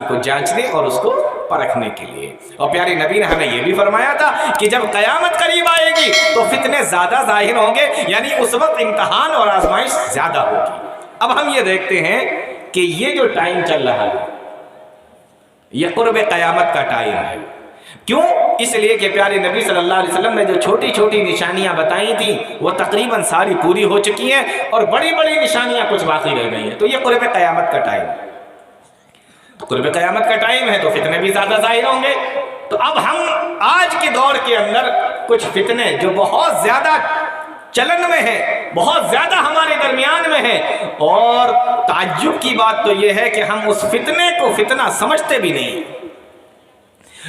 کو جانچنے اور اس کو پرکھنے کے لیے. اور پیارے نبی نے ہمیں یہ بھی فرمایا تھا کہ جب قیامت قریب آئے گی تو فتنے زیادہ ظاہر ہوں گے، یعنی اس وقت امتحان اور آزمائش زیادہ ہوگی. اب ہم یہ دیکھتے ہیں کہ یہ جو ٹائم چل رہا ہے یہ قرب قیامت کا ٹائم ہے. کیوں؟ اس لیے کہ پیارے نبی صلی اللہ علیہ وسلم نے جو چھوٹی چھوٹی نشانیاں بتائی تھیں وہ تقریباً ساری پوری ہو چکی ہیں اور بڑی بڑی نشانیاں کچھ باقی رہ گئی ہیں. تو یہ قرب قیامت کا ٹائم ہے. قرب قیامت کا ٹائم ہے تو فتنے بھی زیادہ ظاہر ہوں گے. تو اب ہم آج کے دور کے اندر کچھ فتنے جو بہت زیادہ چلن میں ہیں، بہت زیادہ ہمارے درمیان میں ہیں، اور تعجب کی بات تو یہ ہے کہ ہم اس فتنے کو فتنہ سمجھتے بھی نہیں.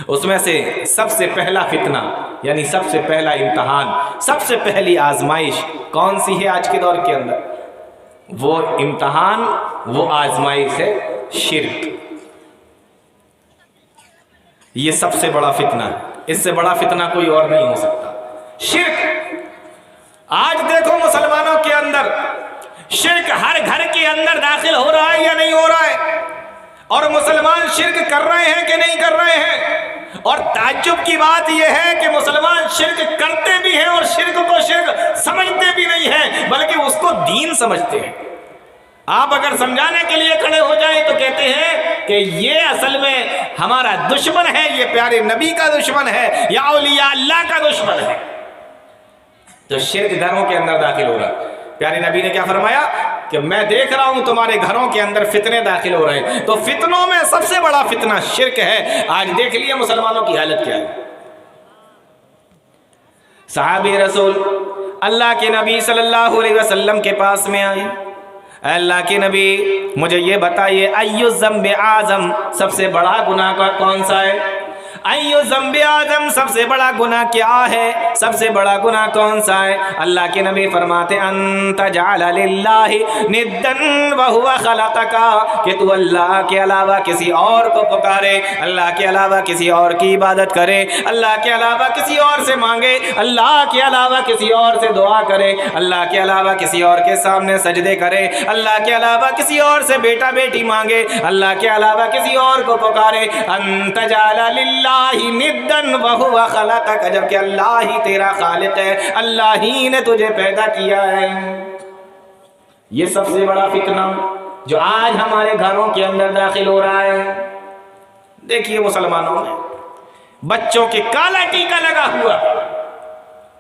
اس میں سے سب سے پہلا فتنہ یعنی سب سے پہلا امتحان، سب سے پہلی آزمائش کون سی ہے آج کے دور کے اندر؟ وہ امتحان، وہ آزمائش ہے شرک. یہ سب سے بڑا فتنہ ہے. اس سے بڑا فتنہ کوئی اور نہیں ہو سکتا. شرک. آج دیکھو مسلمانوں کے اندر شرک ہر گھر کے اندر داخل ہو رہا ہے یا نہیں ہو رہا ہے؟ اور مسلمان شرک کر رہے ہیں کہ نہیں کر رہے ہیں؟ اور تعجب کی بات یہ ہے کہ مسلمان شرک کرتے بھی ہیں اور شرک کو شرک سمجھتے بھی نہیں ہیں، بلکہ اس کو دین سمجھتے ہیں. آپ اگر سمجھانے کے لیے کھڑے ہو جائیں تو کہتے ہیں کہ یہ اصل میں ہمارا دشمن ہے، یہ پیارے نبی کا دشمن ہے یا اولیاء اللہ کا دشمن ہے. تو شرک گھروں کے اندر داخل ہو رہا. پیارے نبی نے کیا فرمایا کہ میں دیکھ رہا ہوں تمہارے گھروں کے اندر فتنے داخل ہو رہے ہیں. تو فتنوں میں سب سے بڑا فتنہ شرک ہے. آج دیکھ لیے مسلمانوں کی حالت کیا ہے. صحابی رسول اللہ کے نبی صلی اللہ علیہ وسلم کے پاس میں آئے. اللہ کے نبی مجھے یہ بتائیے ایو ذنب اعظم، سب سے بڑا گناہ کون سا ہے؟ ایو ذنب اعظم، سب سے بڑا گناہ کیا ہے؟ سب سے بڑا گناہ کون سا ہے؟ اللہ کے نبی فرماتے ان تجعل للہ ندا وہو خلقک، کہ تو اللہ کے علاوہ کسی اور کو پکارے، اللہ کے علاوہ کسی اور کی عبادت کرے، اللہ کے علاوہ کسی اور سے مانگے، اللہ کے علاوہ کسی اور سے دعا کرے، اللہ کے علاوہ کسی اور کے سامنے سجدے کرے، اللہ کے علاوہ کسی اور سے بیٹا بیٹی مانگے، اللہ کے علاوہ کسی اور کو پکارے. ان تجعل للہ ندن وہو خلقک، جبکہ اللہ ہی تیرا خالق ہے، اللہ ہی نے تجھے پیدا کیا ہے. یہ سب سے بڑا فتنہ جو آج ہمارے گھروں کے اندر داخل ہو رہا ہے. دیکھیے مسلمانوں میں بچوں کے کالا ٹیکا لگا ہوا.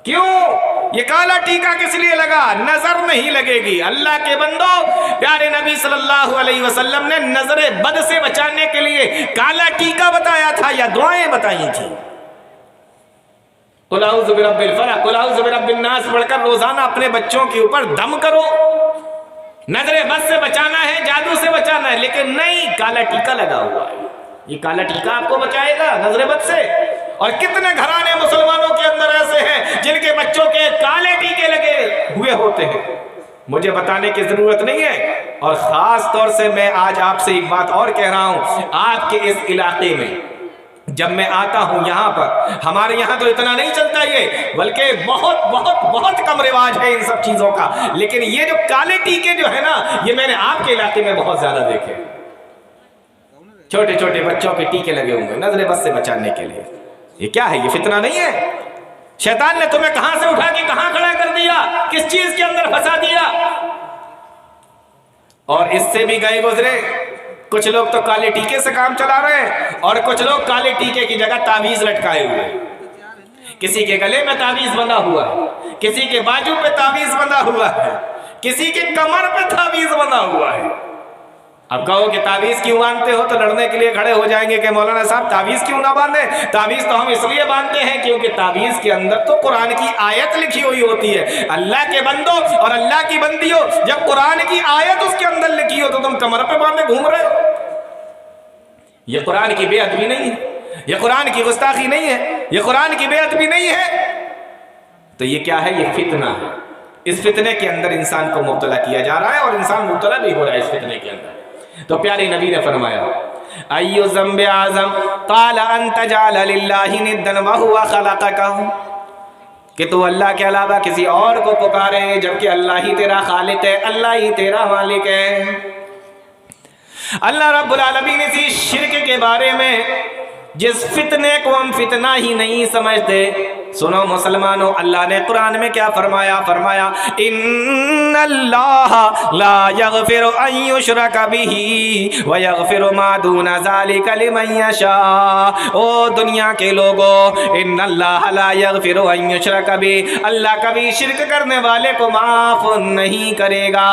کیوں یہ کالا ٹیکا کس لیے لگا؟ نظر نہیں لگے گی. اللہ کے بندو، پیارے نبی صلی اللہ علیہ وسلم نے نظر بد سے بچانے کے لیے کالا ٹیکا بتایا تھا یا دعائیں بتائی تھیں؟ قل اعوذ برب الفلق، قل اعوذ برب الناس پڑھ کر روزانہ اپنے بچوں کے اوپر دم کرو. نظر بد سے بچانا ہے، جادو سے بچانا ہے، لیکن نہیں، کالا ٹیکا لگا ہوا ہے. یہ کالا ٹیکا آپ کو بچائے گا نظر بد سے؟ اور کتنے گھرانے مسلمانوں کے اندر ایسے ہیں جن کے بچوں کے کالے ٹیکے لگے ہوئے ہوتے ہیں. مجھے بتانے کی ضرورت نہیں ہے. اور خاص طور سے میں آج آپ سے ایک بات اور کہہ رہا ہوں. آپ کے اس علاقے میں جب میں آتا ہوں یہاں پر، ہمارے یہاں تو اتنا نہیں چلتا یہ، بلکہ بہت بہت بہت کم رواج ہے ان سب چیزوں کا. لیکن یہ جو کالے ٹیکے جو ہے نا، یہ میں نے آپ کے علاقے میں بہت زیادہ دیکھے. چھوٹے چھوٹے بچوں کے ٹیکے لگے ہوئے نظر بد سے بچانے کے لیے. یہ کیا ہے؟ یہ فتنہ نہیں ہے؟ شیطان نے تمہیں کہاں سے اٹھا کے کہاں کھڑا کر دیا؟ کس چیز کے اندر پھنسا دیا؟ اور اس سے بھی گئے گزرے کچھ لوگ تو کالے ٹیکے سے کام چلا رہے ہیں، اور کچھ لوگ کالے ٹیکے کی جگہ تعویذ لٹکائے ہوئے. کسی کے گلے میں تعویذ بندھا ہوا ہے، کسی کے بازو پہ تعویذ بندھا ہوا ہے، کسی کے کمر پہ تعویذ بندھا ہوا ہے. اب کہو کہ تعویذ کیوں باندھتے ہو؟ تو لڑنے کے لیے کھڑے ہو جائیں گے کہ مولانا صاحب تعویذ کیوں نہ باندھیں؟ تعویذ تو ہم اس لیے باندھتے ہیں کیونکہ تعویذ کے اندر تو قرآن کی آیت لکھی ہوئی ہوتی ہے. اللہ کے بندوں اور اللہ کی بندیوں، جب قرآن کی آیت اس کے اندر لکھی ہو تو تم کمر پہ باندھے گھوم رہے ہو. یہ قرآن کی بے ادبی نہیں ہے، یہ قرآن کی گستاخی نہیں ہے، یہ قرآن کی بے ادبی نہیں ہے. تو یہ کیا ہے؟ یہ فتنہ ہے. اس فتنے کے اندر انسان کو مبتلا کیا جا رہا ہے اور انسان مبتلا بھی ہو رہا ہے اس فتنے کے اندر. تو پیارے نبی نے فرمایا ایو ذنب اعظم قال ان تجعل للہ ندا وہو خلقک، کہ تو اللہ کے علاوہ کسی اور کو پکارے جبکہ اللہ ہی تیرا خالق ہے، اللہ ہی تیرا مالک ہے. اللہ رب العالمین اسی شرک کے بارے میں جس فتنے کو ہم فتنہ ہی نہیں سمجھتے. سنو مسلمانوں، اللہ نے قرآن میں کیا فرمایا؟ فرمایا ان اللہ لا یغفر ان یشرک بہ ویغفر ما دون ذلک لمن یشاء. او دنیا کے لوگوں، ان اللہ لا یغفر ان یشرک بہ، اللہ کبھی شرک کرنے والے کو معاف نہیں کرے گا.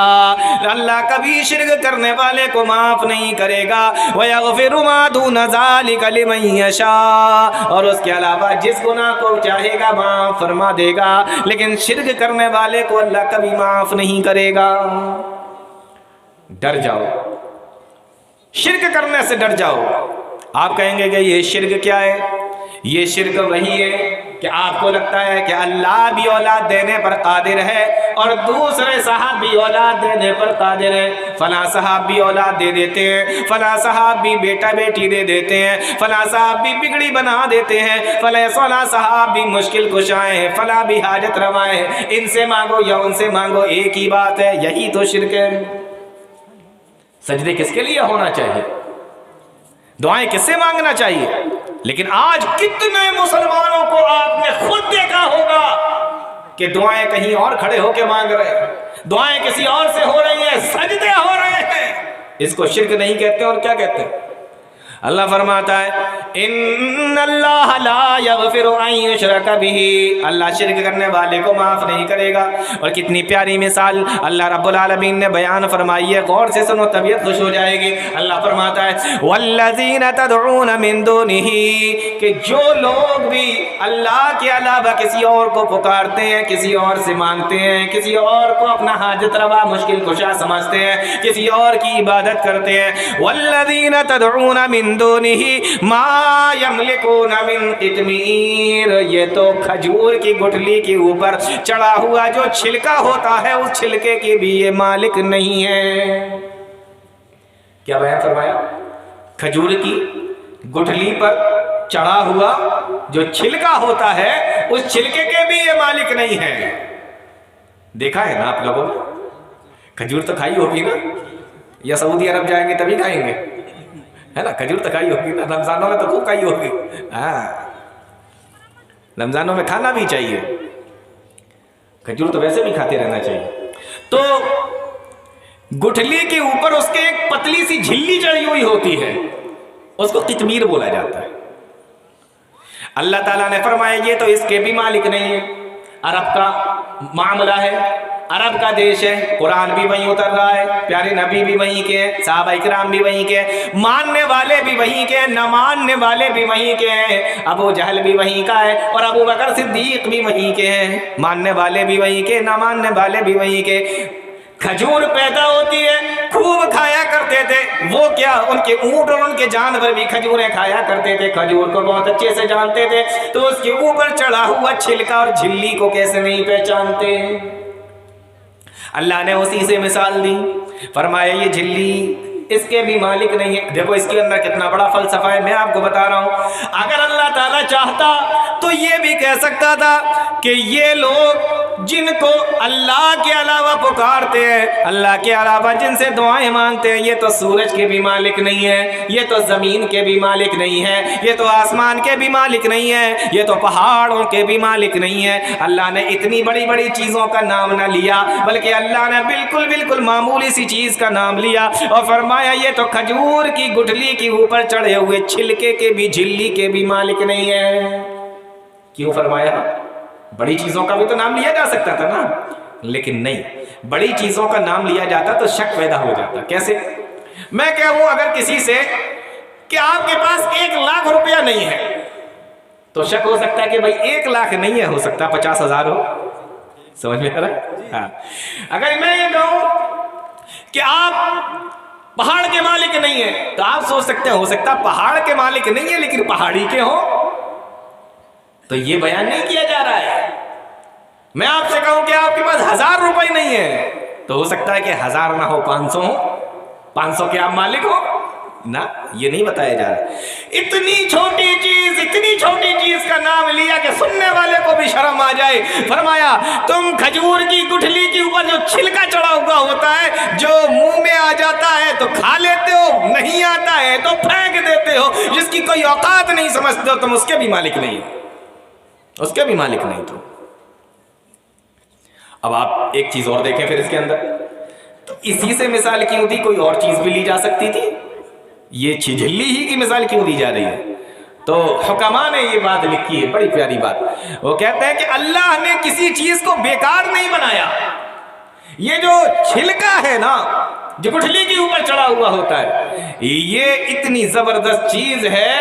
اللہ کبھی شرک کرنے والے کو معاف نہیں کرے گا. ویغفر ما دون ذلک لمن یشاء، اور اس کے علاوہ جس گناہ کو چاہے گا معاف فرما دے گا. لیکن شرک کرنے والے کو اللہ کبھی معاف نہیں کرے گا. ڈر جاؤ، شرک کرنے سے ڈر جاؤ. آپ کہیں گے کہ یہ شرک کیا ہے؟ یہ شرک وہی ہے کہ آپ کو لگتا ہے کہ اللہ بھی اولاد دینے پر قادر ہے اور دوسرے صاحب بھی اولاد دینے پر قادر ہے. فلاں صاحب بھی اولاد دے دیتے ہیں، فلاں صاحب بھی بیٹا بیٹی دے دیتے ہیں، فلاں صاحب بھی بگڑی بنا دیتے ہیں، فلاں صاحب بھی مشکل کشائے ہیں، فلاں بھی حاجت روائے ہیں. ان سے مانگو یا ان سے مانگو ایک ہی بات ہے. یہی تو شرک ہے. سجدے کس کے لیے ہونا چاہیے؟ دعائیں کس سے مانگنا چاہیے؟ لیکن آج کتنے مسلمانوں کو آپ نے خود دیکھا ہوگا کہ دعائیں کہیں اور کھڑے ہو کے مانگ رہے ہیں، دعائیں کسی اور سے ہو رہی ہیں، سجدے ہو رہے ہیں. اس کو شرک نہیں کہتے اور کیا کہتے ہیں؟ اللہ فرماتا ہے ان اللہ لا یغفر ان یشرک بہ، اللہ شرک کرنے والے کو معاف نہیں کرے گا. اور کتنی پیاری مثال اللہ رب العالمین نے بیان فرمائی ہے، غور سے سنو طبیعت خوش ہو جائے گی. اللہ فرماتا ہے والذین تدعون من دونہ، کہ جو لوگ بھی اللہ کے علاوہ کسی اور کو پکارتے ہیں، کسی اور سے مانگتے ہیں، کسی اور کو اپنا حاجت روا مشکل کشا سمجھتے ہیں، کسی اور کی عبادت کرتے ہیں. والذین تدعون من دونہ ما یملکون من قطمیر، یہ تو کھجور کی گٹھلی کے اوپر چڑھا ہوا جو چھلکا ہوتا ہے اس چھلکے کی بھی یہ مالک نہیں ہے. کیا بیان فرمایا؟ کھجور کی گٹھلی پر چڑھا ہوا جو چھلکا ہوتا ہے اس چھلکے کے بھی یہ مالک نہیں ہے. دیکھا ہے نا آپ لوگوں نے؟ کھجور تو کھائی ہوگی نا، یا سعودی عرب جائیں گے تبھی کھائیں گے، ہے نا؟ کھجور تو کھائی ہوگی نا، رمضانوں میں تو خوب کھائی ہوگی. ہاں، رمضانوں میں کھانا بھی چاہیے، کھجور تو ویسے بھی کھاتے رہنا چاہیے. تو گٹھلی کے اوپر اس کے ایک پتلی سی جھلی چڑھی ہوئی ہوتی ہے، اس کو قطمیر بولا جاتا ہے. اللہ تعالیٰ نے فرمایا یہ تو اس کے بھی مالک نہیں ہے. عرب کا معاملہ ہے، عرب کا دیش ہے، قرآن بھی وہیں اتر رہا ہے، پیارے نبی بھی وہیں کے ہیں، صحابہ اکرام بھی وہیں کے ہیں، ماننے والے بھی وہیں کے ہیں، نہ ماننے والے بھی وہیں کے ہیں. ابو جہل بھی وہیں کا ہے اور ابو بکر صدیق بھی وہیں کے ہیں، ماننے والے بھی وہیں کے، نہ ماننے والے بھی وہیں کے. کھجور پیدا ہوتی ہے، خوب کھایا کرتے تھے. وہ کیا، ان کے اونٹ اور ان کے جانور بھی کھجوریں کھایا کرتے تھے، کھجور کو بہت اچھے سے جانتے تھے. تو اس کے اوپر چڑھا ہوا چھلکا اور جھلی کو کیسے نہیں پہچانتے؟ اللہ نے اسی سے مثال دی، فرمایا یہ جھلی اس کے بھی مالک نہیں ہے. دیکھو اس کے اندر کتنا بڑا فلسفہ ہے. میں آپ کو بتا رہا ہوں، اگر اللہ تعالیٰ چاہتا تو یہ بھی کہہ سکتا تھا کہ یہ لوگ جن کو اللہ کے علاوہ پکارتے ہیں، اللہ کے علاوہ جن سے دعائیں مانگتے ہیں، یہ تو سورج کے بھی مالک نہیں ہے، یہ تو زمین کے بھی مالک نہیں ہے، یہ تو آسمان کے بھی مالک نہیں ہے، یہ تو پہاڑوں کے بھی مالک نہیں ہے. اللہ نے اتنی بڑی بڑی چیزوں کا نام نہ لیا، بلکہ اللہ نے بالکل معمولی سی چیز کا نام لیا اور فرمایا یہ تو کھجور کی گٹھلی کے اوپر چڑھے ہوئے چھلکے کے بھی، جھلی کے بھی مالک نہیں ہے. کیوں فرمایا؟ بڑی چیزوں کا بھی تو نام لیا جا سکتا تھا نا، لیکن نہیں، بڑی چیزوں کا نام لیا جاتا تو شک پیدا ہو جاتا. کیسے؟ میں کہوں اگر کسی سے کہ آپ کے پاس 1,00,000 روپیہ نہیں ہے تو شک ہو سکتا ہے کہ بھائی 1,00,000 نہیں ہے، ہو سکتا 50,000 ہو. سمجھ میں آ رہا ہے؟ ہاں. اگر میں یہ کہوں کہ آپ پہاڑ کے مالک نہیں ہیں تو آپ سوچ سکتے ہیں ہو سکتا پہاڑ کے مالک نہیں ہے لیکن پہاڑی کے ہوں. تو یہ بیان نہیں کیا جا رہا ہے. میں آپ سے کہوں کہ آپ کے پاس 1,000 روپے نہیں ہے تو ہو سکتا ہے کہ 1,000 نہ ہو 500 ہو، 500 کے آپ مالک ہو نا. یہ نہیں بتایا جا رہا. اتنی چھوٹی چیز کا نام لیا کہ سننے والے کو بھی شرم آ جائے. فرمایا تم کھجور کی گٹھلی کے اوپر جو چھلکا چڑھا ہوا ہوتا ہے، جو منہ میں آ جاتا ہے تو کھا لیتے ہو، نہیں آتا ہے تو پھینک دیتے ہو، جس کی کوئی اوقات نہیں سمجھتے ہو تم اس کے بھی مالک نہیں ہو، اس کے بھی مالک نہیں تو۔ اب آپ ایک چیز اور دیکھیں پھر اس کے اندر، تو اسی سے مثال کیوں دی؟ کوئی اور چیز بھی لی جا سکتی تھی، یہ جھلی ہی کی مثال کیوں دی جا رہی ہے؟ تو حکماء نے یہ بات لکھی ہے، بڑی پیاری بات۔ وہ کہتے ہیں کہ اللہ نے کسی چیز کو بیکار نہیں بنایا۔ یہ جو چھلکا ہے نا، جو گٹھلی کے اوپر چڑھا ہوا ہوتا ہے، یہ اتنی زبردست چیز ہے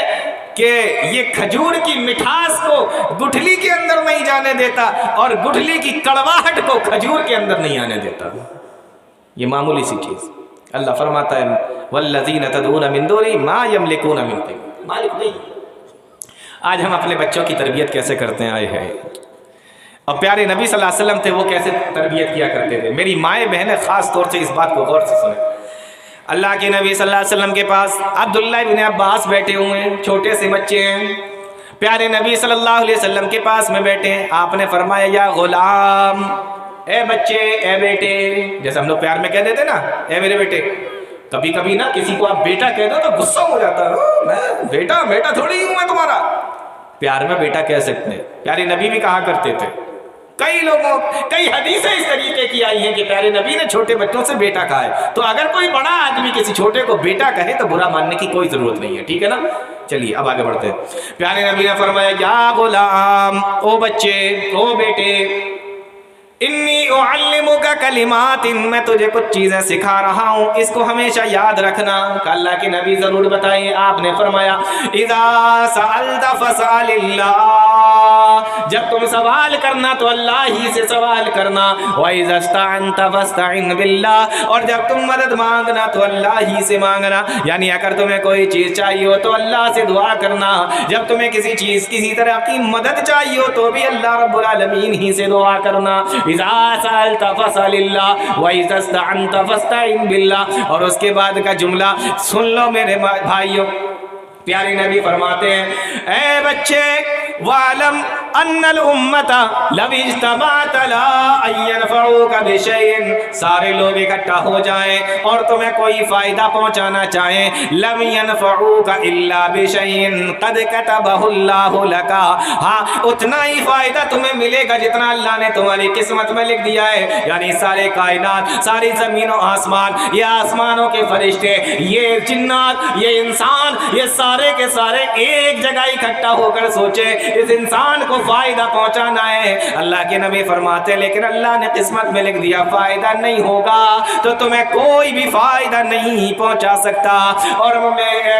کہ یہ کھجور کی مٹھاس کو گٹھلی کے اندر نہیں جانے دیتا، اور گٹھلی کی کڑواہٹ کو کھجور کے اندر نہیں آنے دیتا۔ یہ معمولی سی چیز۔ اللہ فرماتا ہے والذین تدعون من دونہ ما یملکون من قطمیر، مالک نہیں۔ آج ہم اپنے بچوں کی تربیت کیسے کرتے ہیں، آئے ہیں، اور پیارے نبی صلی اللہ علیہ وسلم تھے، وہ کیسے تربیت کیا کرتے تھے۔ میری مائیں بہنیں خاص طور سے اس بات کو غور سے سنیں۔ اللہ کے نبی صلی اللہ علیہ وسلم کے پاس عبداللہ بن عباس بیٹھے ہوئے ہیں، چھوٹے سے بچے ہیں، پیارے نبی صلی اللہ علیہ وسلم کے پاس میں بیٹھے ہیں۔ آپ نے فرمایا یا غلام، اے بچے، اے بیٹے، جیسے ہم لوگ پیار میں کہہ دیتے نا اے میرے بیٹے۔ کبھی کبھی نا کسی کو آپ بیٹا کہہ دو تو غصہ ہو جاتا ہے، میں بیٹا تھوڑی ہوں میں تمہارا۔ پیار میں بیٹا کہہ سکتے ہیں، پیارے نبی بھی کہا کرتے تھے۔ کئی حدیثیں اس طریقے کی آئی ہیں کہ پیارے نبی نے چھوٹے بچوں سے بیٹا کہا ہے۔ تو اگر کوئی بڑا آدمی کسی چھوٹے کو بیٹا کہے تو برا ماننے کی کوئی ضرورت نہیں ہے، ٹھیک ہے نا؟ چلیے اب آگے بڑھتے ہیں۔ پیارے نبی نے فرمایا یا غلام، او بچے، او بیٹے، انی اعلمک کلمات، میں تجھے کچھ چیزیں سکھا رہا ہوں، اس کو ہمیشہ یاد رکھنا۔ کہ اللہ کے نبی ضرور بتائیں۔ آپ نے فرمایا اذا سألت فاسأل اللہ، جب تم سوال کرنا تو اللہ ہی سے سوال کرنا۔ وَإِذَا اسْتَعَنْتَ فَاسْتَعِنْ بِاللَّهِ، اور جب تم مدد مانگنا تو اللہ ہی سے مانگنا، یعنی اگر تمہیں کوئی چیز چاہیے ہو تو اللہ سے دعا کرنا، جب تمہیں کسی طرح کی مدد چاہیے ہو تو بھی اللہ رب العالمین ہی سے دعا کرنا۔ اذا سألت فاسأل اللہ وَإِذَا اسْتَعَنْتَ فَاسْتَعِنْ بِاللَّهِ۔ اور اس کے بعد کا جملہ سن لو میرے بھائیوں، پیارے نبی فرماتے ہیں اے بچے وَعْلَمْ أَنَّ الْأُمَّةَ لَوْ اجْتَمَعَتْ عَلَىٰ أَن يَنفَعُوكَ بِشَيْءٍ، سارے لوگ اکٹھا ہو جائیں اور تمہیں کوئی فائدہ پہنچانا چاہیں، لَمْ يَنفَعُوكَ إِلَّا بِشَيْءٍ قَدْ كَتَبَهُ اللَّهُ لَكَ، ہاں اتنا ہی فائدہ تمہیں ملے گا جتنا اللہ نے تمہاری قسمت میں لکھ دیا ہے۔ یعنی سارے کائنات، ساری زمین و آسمان، یہ آسمانوں کے فرشتے، یہ جنات، یہ انسان، یہ سارے کے سارے ایک جگہ اکٹھا ہو کر سوچے اس انسان کو فائدہ پہنچانا ہے۔ اللہ کے نبی فرماتے لیکن اللہ نے قسمت میں لکھ دیا فائدہ نہیں ہوگا، تو تمہیں کوئی بھی فائدہ نہیں پہنچا سکتا۔ اور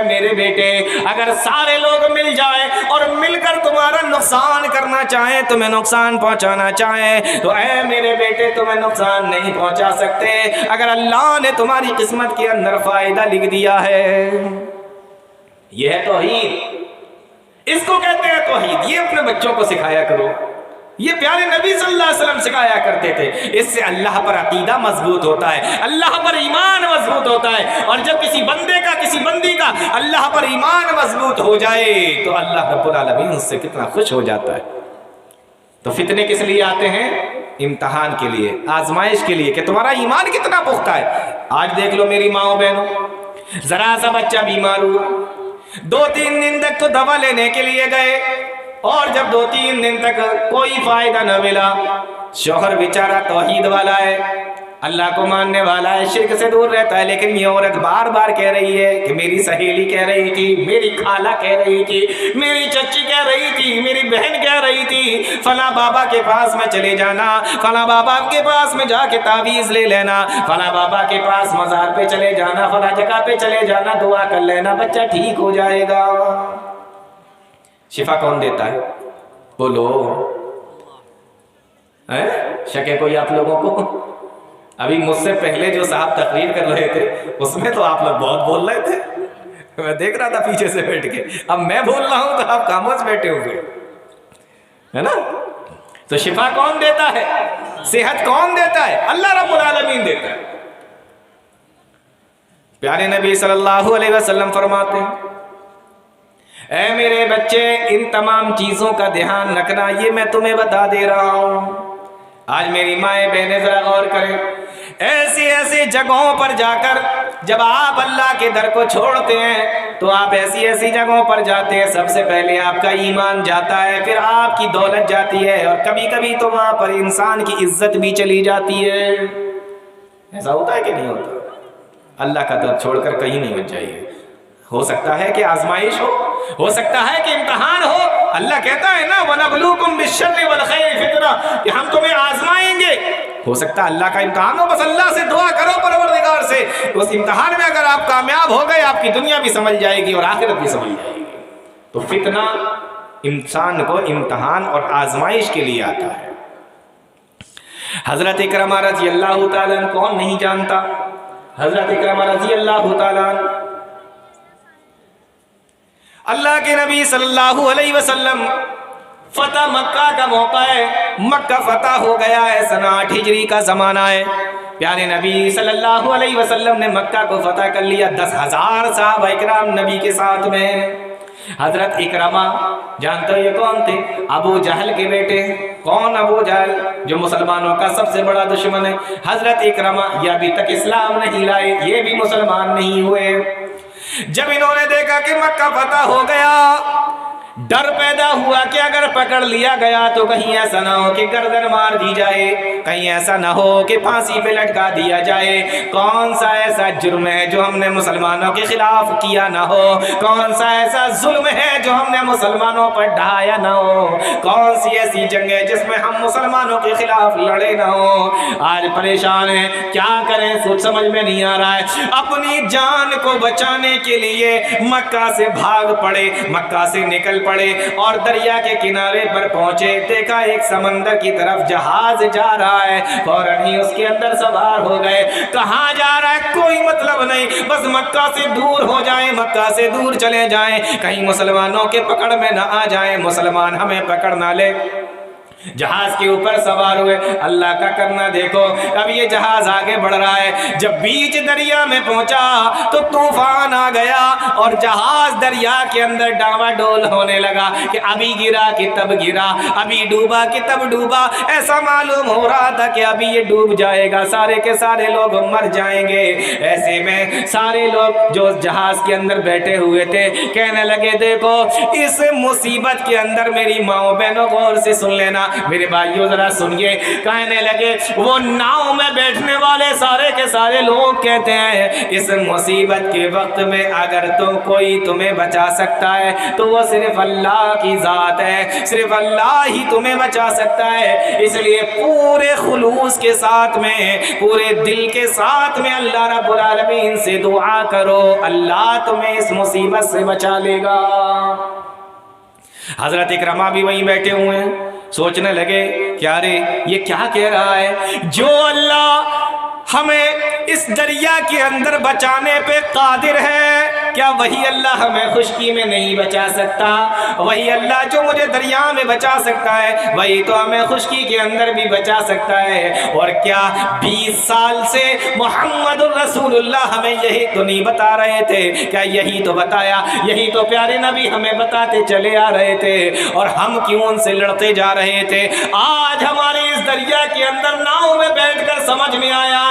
میرے بیٹے، اگر سارے لوگ مل جائیں اور مل کر تمہارا نقصان کرنا چاہیں، تمہیں نقصان پہنچانا چاہیں، تو اے میرے بیٹے تمہیں نقصان نہیں پہنچا سکتے اگر اللہ نے تمہاری قسمت کے اندر فائدہ لکھ دیا ہے۔ یہ ہے توحید، اس کو کہتے ہیں توحید۔ یہ اپنے بچوں کو سکھایا کرو، یہ پیارے نبی صلی اللہ علیہ وسلم سکھایا کرتے تھے۔ اس سے اللہ پر عقیدہ مضبوط ہوتا ہے، اللہ پر ایمان مضبوط ہوتا ہے، اور جب کسی بندے کا، کسی بندی کا اللہ پر ایمان مضبوط ہو جائے تو اللہ رب العالمین اس سے کتنا خوش ہو جاتا ہے۔ تو فتنے کس لیے آتے ہیں؟ امتحان کے لیے، آزمائش کے لیے، کہ تمہارا ایمان کتنا پختہ ہے۔ آج دیکھ لو میری ماں بہنوں، ذرا سا بچہ بیمار ہوا، 2-3 دن تک تو دوا لینے کے لیے گئے، اور جب 2-3 دن تک کوئی فائدہ نہ ملا، شوہر بیچارہ توحید والا ہے، اللہ کو ماننے والا ہے، شرک سے دور رہتا ہے، لیکن یہ عورت بار بار کہہ رہی ہے کہ میری سہیلی کہہ رہی تھی، میری خالہ کہہ رہی تھی، میری چچی کہہ رہی تھی، میری بہن کہہ رہی تھی فلاں بابا کے پاس میں چلے جانا، فلاں بابا کے پاس میں جا کے تعویذ لے لینا، فلاں بابا کے پاس مزار پہ چلے جانا، فلاں جگہ پہ چلے جانا، دعا کر لینا، بچہ ٹھیک ہو جائے گا۔ شفا کون دیتا ہے؟ بولو، شک ہے کوئی آپ لوگوں کو؟ ابھی مجھ سے پہلے جو صاحب تقریر کر رہے تھے اس میں تو آپ لوگ بہت بول رہے تھے، میں دیکھ رہا تھا پیچھے سے بیٹھ کے۔ اب میں بول رہا ہوں تو آپ خاموش بیٹھے ہوئے، ہے نا؟ تو شفا کون دیتا ہے؟ صحت کون دیتا ہے؟ اللہ رب العالمین دیتا ہے۔ پیارے نبی صلی اللہ علیہ وسلم فرماتے ہیں اے میرے بچے، ان تمام چیزوں کا دھیان رکھنا، یہ میں تمہیں بتا دے رہا ہوں۔ آج میری مائیں بہنیں ذرا غور کریں، ایسی ایسی جگہوں پر جا کر جب آپ اللہ کے در کو چھوڑتے ہیں تو آپ ایسی ایسی جگہوں پر جاتے ہیں، سب سے پہلے آپ کا ایمان جاتا ہے، پھر آپ کی دولت جاتی ہے، اور کبھی کبھی تو وہاں پر انسان کی عزت بھی چلی جاتی ہے۔ ایسا ہوتا ہے کہ نہیں ہوتا؟ اللہ کا در چھوڑ کر کہیں نہیں بچ جائیے۔ ہو سکتا ہے کہ آزمائش ہو سکتا ہے کہ امتحان ہو۔ اللہ کہتا ہے نا وَنَبْلُوكُمْ بِالشَّرِّ وَالْخَيْرِ فِتْنَةً، کہ ہم تمہیں آزمائیں گے۔ ہو سکتا ہے اللہ کا امتحان ہو، بس اللہ سے دعا کرو پروردگار سے، اس امتحان میں اگر آپ کامیاب ہو گئے آپ کی دنیا بھی سمجھ جائے گی اور آخرت بھی سمجھ جائے گی۔ تو فتنہ انسان کو امتحان اور آزمائش کے لیے آتا ہے۔ حضرت اکرمہ رضی اللہ تعالیٰ عنہ کون نہیں جانتا؟ حضرت اکرمہ رضی اللہ تعالیٰ عنہ اللہ کے نبی صلی اللہ علیہ وسلم فتح مکہ کا موقع ہے، مکہ فتح ہو گیا ہے، سنہ 8 ہجری کا زمانہ ہے۔ پیارے نبی صلی اللہ علیہ وسلم نے مکہ کو فتح کر لیا، 10,000 صحابہ اکرام نبی کے ساتھ میں۔ حضرت اکرمہ جانتے ہو یہ کون تھے؟ ابو جہل کے بیٹے۔ کون ابو جہل؟ جو مسلمانوں کا سب سے بڑا دشمن ہے۔ حضرت اکرمہ یہ ابھی تک اسلام نہیں لائے، یہ بھی مسلمان نہیں ہوئے۔ جب انہوں نے دیکھا کہ مکہ فتح ہو گیا، ڈر پیدا ہوا کہ اگر پکڑ لیا گیا تو کہیں ایسا نہ ہو کہ گردن مار دی جائے، کہیں ایسا نہ ہو کہ پھانسی پہ لٹکا دیا جائے۔ کون سا ایسا جرم ہے جو ہم نے مسلمانوں کے خلاف کیا نہ ہو؟ کون سا ایسا ظلم ہے جو ہم نے مسلمانوں پر ڈھایا نہ ہو؟ کون سی ایسی جنگ ہے جس میں ہم مسلمانوں کے خلاف لڑے نہ ہو؟ آج پریشان ہیں، کیا کریں سوچ سمجھ میں نہیں آ رہا ہے۔ اپنی جان کو بچانے کے لیے مکہ سے بھاگ پڑے، مکہ سے نکل پڑے اور دریا کے کنارے پر پہنچے، دیکھا ایک سمندر کی طرف جہاز جا رہا ہے، فوراً ہی اس کے اندر سوار ہو گئے۔ کہاں جا رہا ہے کوئی مطلب نہیں، بس مکہ سے دور ہو جائیں، مکہ سے دور چلے جائیں، کہیں مسلمانوں کے پکڑ میں نہ آ جائیں، مسلمان ہمیں پکڑ نہ لے۔ جہاز کے اوپر سوار ہوئے، اللہ کا کرنا دیکھو، اب یہ جہاز آگے بڑھ رہا ہے، جب بیچ دریا میں پہنچا تو طوفان آ گیا اور جہاز دریا کے اندر ڈاوا ڈول ہونے لگا کہ ابھی گرا کہ تب گرا، ابھی ڈوبا کہ تب ڈوبا۔ ایسا معلوم ہو رہا تھا کہ ابھی یہ ڈوب جائے گا، سارے کے سارے لوگ مر جائیں گے۔ ایسے میں سارے لوگ جو جہاز کے اندر بیٹھے ہوئے تھے کہنے لگے دیکھو اس مصیبت کے اندر میری ماں بہنوں غور سے سن لینا، میرے بھائیوں ذرا سنیے، کہنے لگے وہ ناؤ میں بیٹھنے والے سارے کے سارے لوگ کہتے ہیں اس مصیبت کے وقت میں اگر تو کوئی تمہیں بچا سکتا ہے تو وہ صرف اللہ کی ذات ہے، صرف اللہ ہی تمہیں بچا سکتا ہے۔ اس لیے پورے خلوص کے ساتھ میں، پورے دل کے ساتھ میں اللہ رب العالمین سے دعا کرو، اللہ تمہیں اس مصیبت سے بچا لے گا۔ حضرت اکرمہ بھی وہیں بیٹھے ہوئے ہیں، سوچنے لگے کیا رے یہ کیا کہہ رہا ہے، جو اللہ ہمیں اس دریا کے اندر بچانے پہ قادر ہے، کیا وہی اللہ ہمیں خشکی میں نہیں بچا سکتا؟ وہی اللہ جو مجھے دریا میں بچا سکتا ہے وہی تو ہمیں خشکی کے اندر بھی بچا سکتا ہے۔ اور کیا 20 سال سے محمد الرسول اللہ ہمیں یہی تو نہیں بتا رہے تھے؟ کیا یہی تو بتایا، یہی تو پیارے نبی ہمیں بتاتے چلے آ رہے تھے، اور ہم کیوں ان سے لڑتے جا رہے تھے؟ آج ہمارے اس دریا کے اندر ناؤ میں بیٹھ کر سمجھ میں آیا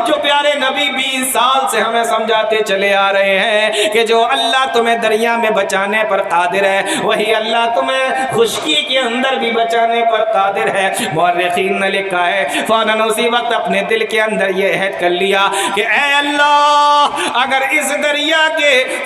جو پیارے نبی 20 سال سے ہمیں سمجھاتے چلے آ رہے ہیں کہ جو اللہ تمہیں دریا میں بچانے پر قادر ہے وہی اللہ تمہیں خشکی کے اندر بھی بچانے پر قادر ہے۔ مورخین نے لکھا ہے فوراً اسی وقت اپنے دل کے اندر یہ عہد کر لیا کہ اے اللہ اگر اس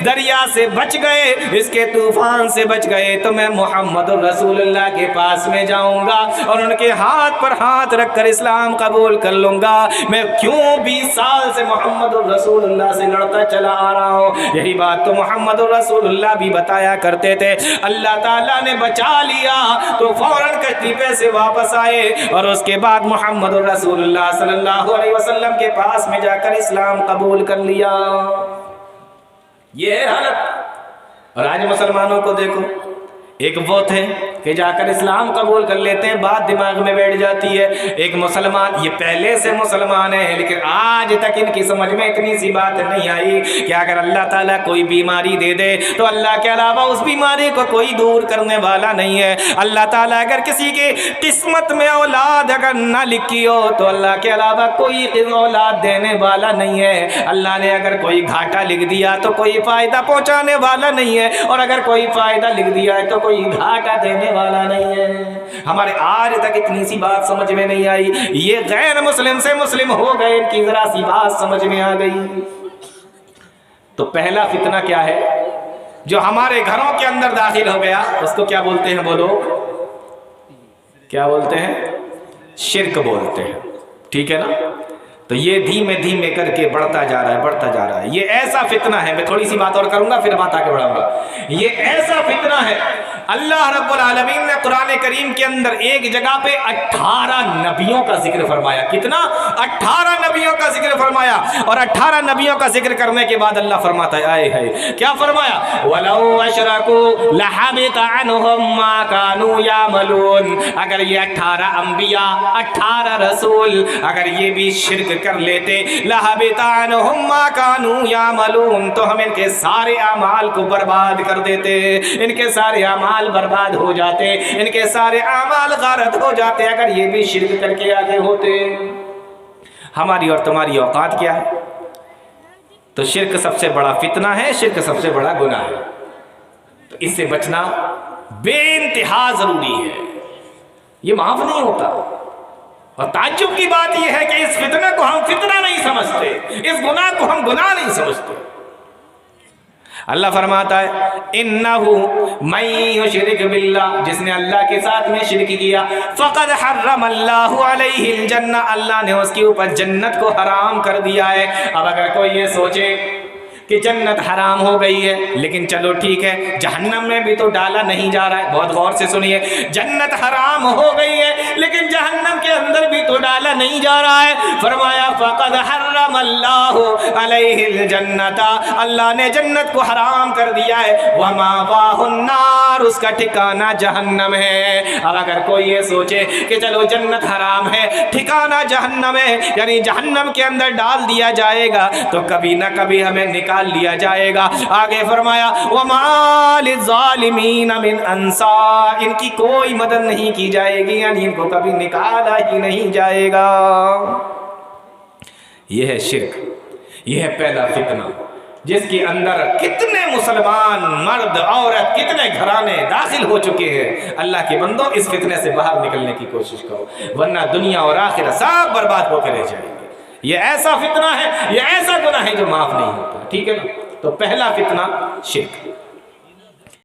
دریا سے بچ گئے، اس کے طوفان سے بچ گئے تو میں محمد الرسول اللہ کے پاس میں جاؤں گا اور ان کے ہاتھ پر ہاتھ رکھ کر اسلام قبول کر لوں گا۔ میں کیوں 20 سال سے محمد الرسول اللہ سے لڑتا چلا آ رہا ہوں؟ یہی بات تو محمد الرسول اللہ بھی بتایا کرتے تھے۔ اللہ تعالیٰ نے بچا لیا تو فوراً کشتی پہ سے واپس آئے اور اس کے بعد محمد الرسول اللہ صلی اللہ علیہ وسلم کے پاس میں جا کر اسلام قبول کر لیا۔ یہ حالت، اور آج مسلمانوں کو دیکھو، ایک وہ تھے کہ جا کر اسلام قبول کر لیتے ہیں، بات دماغ میں بیٹھ جاتی ہے۔ ایک مسلمان، یہ پہلے سے مسلمان ہیں لیکن آج تک ان کی سمجھ میں اتنی سی بات نہیں آئی کہ اگر اللہ تعالیٰ کوئی بیماری دے دے تو اللہ کے علاوہ اس بیماری کو کوئی دور کرنے والا نہیں ہے۔ اللہ تعالیٰ اگر کسی کی قسمت میں اولاد اگر نہ لکھی ہو تو اللہ کے علاوہ کوئی اولاد دینے والا نہیں ہے۔ اللہ نے اگر کوئی گھاٹا لکھ دیا تو کوئی فائدہ پہنچانے والا نہیں ہے، اور اگر کوئی فائدہ لکھ دیا ہے تو کوئی گھاٹا دینے والا نہیں ہے۔ ہمارے آج تک اتنی سی بات سمجھ میں نہیں آئی، یہ غیر مسلم سے مسلم ہو گئے، ان کی ذرا سی بات سمجھ میں آ گئی۔ تو پہلا فتنہ کیا ہے جو ہمارے گھروں کے اندر داخل ہو گیا؟ اس کو کیا بولتے ہیں بولو؟ کیا بولتے ہیں؟ شرک بولتے ہیں، ٹھیک ہے نا؟ تو یہ دھیمے دھیمے کر کے بڑھتا جا رہا ہے، بڑھتا جا رہا ہے۔ یہ ایسا فتنہ ہے، میں تھوڑی سی بات اور کروں گا پھر بات آگے بڑھاؤں گا۔ یہ ایسا فتنہ ہے، اللہ رب العالمین نے قرآن کریم کے اندر ایک جگہ پہ 18 نبیوں کا ذکر فرمایا۔ کتنا؟ 18 نبیوں کا ذکر فرمایا، اور 18 نبیوں کا ذکر کرنے کے بعد اللہ فرماتا ہے، آئے ہے کیا فرمایا؟ وَلَوْ أَشْرَكُوا لَحَبِطَ عَنْهُمْ مَا كَانُوا يَعْمَلُونَ۔ اگر یہ 18 انبیاء، 18 رسول اگر یہ بھی شرک کر لیتے، لَحَبِطَ عَنْهُمْ مَا كَانُوا يَعْمَلُونَ، تو ہم ان کے سارے اعمال کو برباد کر دیتے، ان کے سارے اعمال برباد ہو جاتے، ان کے سارے اعمال غارت ہو جاتے اگر یہ بھی شرک کر کے آگے ہوتے۔ ہماری اور تمہاری اوقات کیا ہے؟ تو شرک سب سے بڑا فتنہ ہے، شرک سب سے بڑا گناہ ہے، تو اس سے بچنا بے انتہا ضروری ہے، یہ معاف نہیں ہوتا۔ اور تعجب کی بات یہ ہے کہ اس فتنہ کو ہم فتنہ نہیں سمجھتے، اس گناہ کو ہم گناہ نہیں سمجھتے۔ اللہ فرماتا ہے اِنَّهُ مَن يُشْرِكْ بِاللَّهِ، جس نے اللہ کے ساتھ میں شرک کیا، فَقَدْ حَرَّمَ اللَّهُ عَلَيْهِ الْجَنَّةَ، اللہ نے اس کے اوپر جنت کو حرام کر دیا ہے۔ اب اگر کوئی یہ سوچے کہ جنت حرام ہو گئی ہے، لیکن چلو ٹھیک ہے جہنم میں بھی تو ڈالا نہیں جا رہا ہے، بہت غور سے سنیے، جنت حرام ہو گئی ہے لیکن جہنم کے اندر بھی تو ڈالا نہیں جا رہا ہے۔ فرمایا فَقَدْ حَرَّمَ اللَّهُ عَلَيْهِ الْجَنَّةَ، اللہ نے جنت کو حرام کر دیا ہے، وَمَأْوَاهُ النَّارُ، اس کا ٹھکانہ جہنم ہے۔ اب اگر کوئی یہ سوچے کہ چلو جنت حرام ہے، ٹھکانہ جہنم ہے، یعنی جہنم کے اندر ڈال دیا جائے گا تو کبھی نہ کبھی ہمیں نکال لیا جائے گا۔ آگے فرمایا وَمَا لِلظَّالِمِينَ مِنْ أَنصَارٍ، ان کی کوئی مدد نہیں کی جائے گی، یعنی ان کو کبھی نکالا ہی نہیں جائے گا۔ یہ ہے شرک، یہ ہے پہلا فتنہ جس کے اندر کتنے مسلمان مرد عورت، کتنے گھرانے داخل ہو چکے ہیں۔ اللہ کے بندوں، اس فتنے سے باہر نکلنے کی کوشش کرو، ورنہ دنیا اور آخرت سب برباد ہو کے رہ جائیں گے۔ یہ ایسا فتنہ ہے، یہ ایسا گناہ ہے جو معاف نہیں ہوتا، ٹھیک ہے نا؟ تو پہلا فتنہ شرک۔